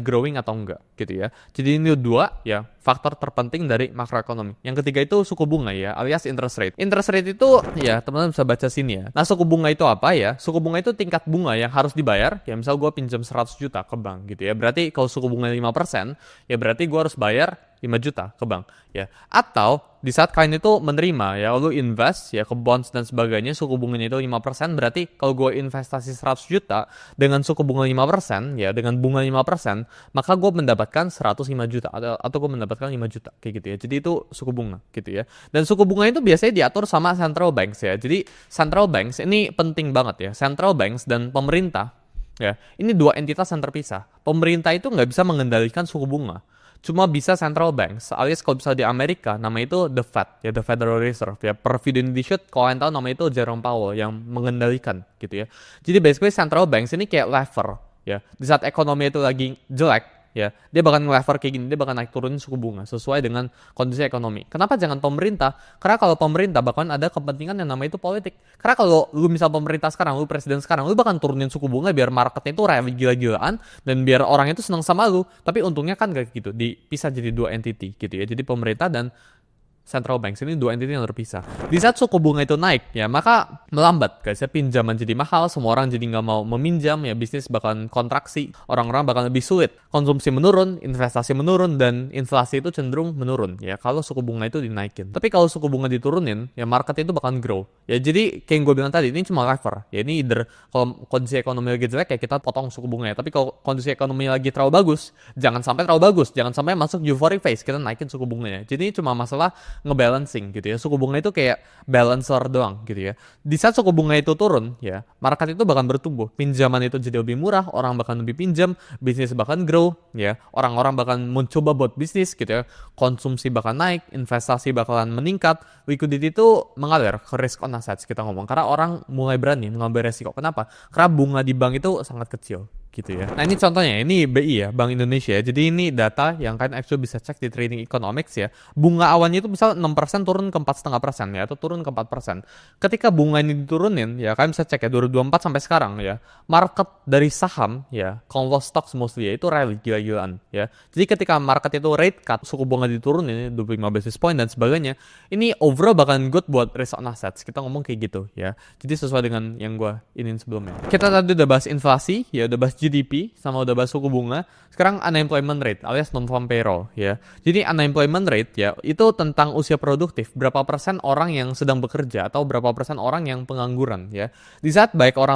growing atau enggak gitu ya. Jadi ini dua ya faktor terpenting dari makroekonomi. Yang ketiga itu suku bunga ya, alias interest rate. Interest rate itu ya teman-teman bisa baca sini ya. Nah suku bunga itu apa ya? Suku bunga itu tingkat bunga yang harus dibayar. Ya misal gue pinjam 100 juta ke bank gitu ya. Berarti kalau suku bunga 5%, ya berarti gue harus bayar 5 juta ke bank ya. Atau di saat kalian itu menerima ya, lu invest ya ke bonds dan sebagainya, suku bunganya itu 5%, berarti kalau gue investasi 100 juta dengan suku bunga 5% ya, dengan bunga 5%, maka gue mendapatkan 105 juta atau gue mendapatkan 5 juta kayak gitu ya. Jadi itu suku bunga gitu ya. Dan suku bunga itu biasanya diatur sama central banks ya. Jadi central banks ini penting banget ya. Central banks dan pemerintah ya, ini dua entitas yang terpisah. Pemerintah itu nggak bisa mengendalikan suku bunga, cuma bisa central banks, alias kalau bisa di Amerika nama itu the Fed ya, the Federal Reserve ya. Per video ini di shoot kalau kalian tahu nama itu Jerome Powell yang mengendalikan gitu ya. Jadi basically central banks ini kayak lever ya. Di saat ekonomi itu lagi jelek ya, dia bakal nge-lever kayak gini, dia bakal naik turunin suku bunga sesuai dengan kondisi ekonomi. Kenapa jangan pemerintah? Karena kalau pemerintah bakalan ada kepentingan yang namanya itu politik. Karena kalau lu misal pemerintah sekarang, lu presiden sekarang, lu bakal turunin suku bunga biar marketnya itu rally gila-gilaan dan biar orang itu senang sama lu. Tapi untungnya kan gak gitu, dipisah jadi dua entity gitu ya. Jadi pemerintah dan central banks ini dua entity yang terpisah. Di saat suku bunga itu naik ya, maka melambat guys ya, pinjaman jadi mahal, semua orang jadi nggak mau meminjam ya, bisnis bakalan kontraksi, orang-orang bakal lebih sulit, konsumsi menurun, investasi menurun, dan inflasi itu cenderung menurun ya kalau suku bunga itu dinaikin. Tapi kalau suku bunga diturunin ya, market itu bakalan grow ya. Jadi kayak yang gue bilang tadi, ini cuma lever ya. Ini either kalau kondisi ekonomi lagi jelek ya kita potong suku bunga ya, tapi kalau kondisi ekonomi lagi terlalu bagus, jangan sampai terlalu bagus, jangan sampai masuk euphoric phase kita naikin suku bunganya. Jadi ini cuma masalah ngebalancing gitu ya. Suku bunga itu kayak balancer doang gitu ya. Di saat suku bunga itu turun ya, market itu bakal bertumbuh, pinjaman itu jadi lebih murah, orang bakal lebih pinjam, bisnis bakal grow ya, orang-orang bakal mencoba buat bisnis gitu ya, konsumsi bakal naik, investasi bakalan meningkat, liquidity itu mengalir ke risk on assets kita ngomong, karena orang mulai berani mengambil resiko. Kenapa? Karena bunga di bank itu sangat kecil gitu ya. Nah ini contohnya, ini BI ya, Bank Indonesia ya. Jadi ini data yang kalian actually bisa cek di Trading Economics ya. Bunga awannya itu misal 6% turun ke 4,5% ya, atau turun ke 4%. Ketika bunga ini diturunin ya, kalian bisa cek ya 2024 sampai sekarang ya, market dari saham ya, kalau stocks mostly ya, itu rally gila-gilaan ya. Jadi ketika market itu rate cut, suku bunga diturunin 25 basis point dan sebagainya, ini overall bakalan good buat risk on assets. Kita ngomong kayak gitu ya. Jadi sesuai dengan yang gue inin sebelumnya. Kita tadi udah bahas inflasi ya, udah bahas GDP, sama udah bahas suku bunga. Sekarang unemployment rate alias non-farm payroll ya. Jadi unemployment rate ya, itu tentang usia produktif, berapa persen orang yang sedang bekerja atau berapa persen orang yang pengangguran ya. Di saat baik orang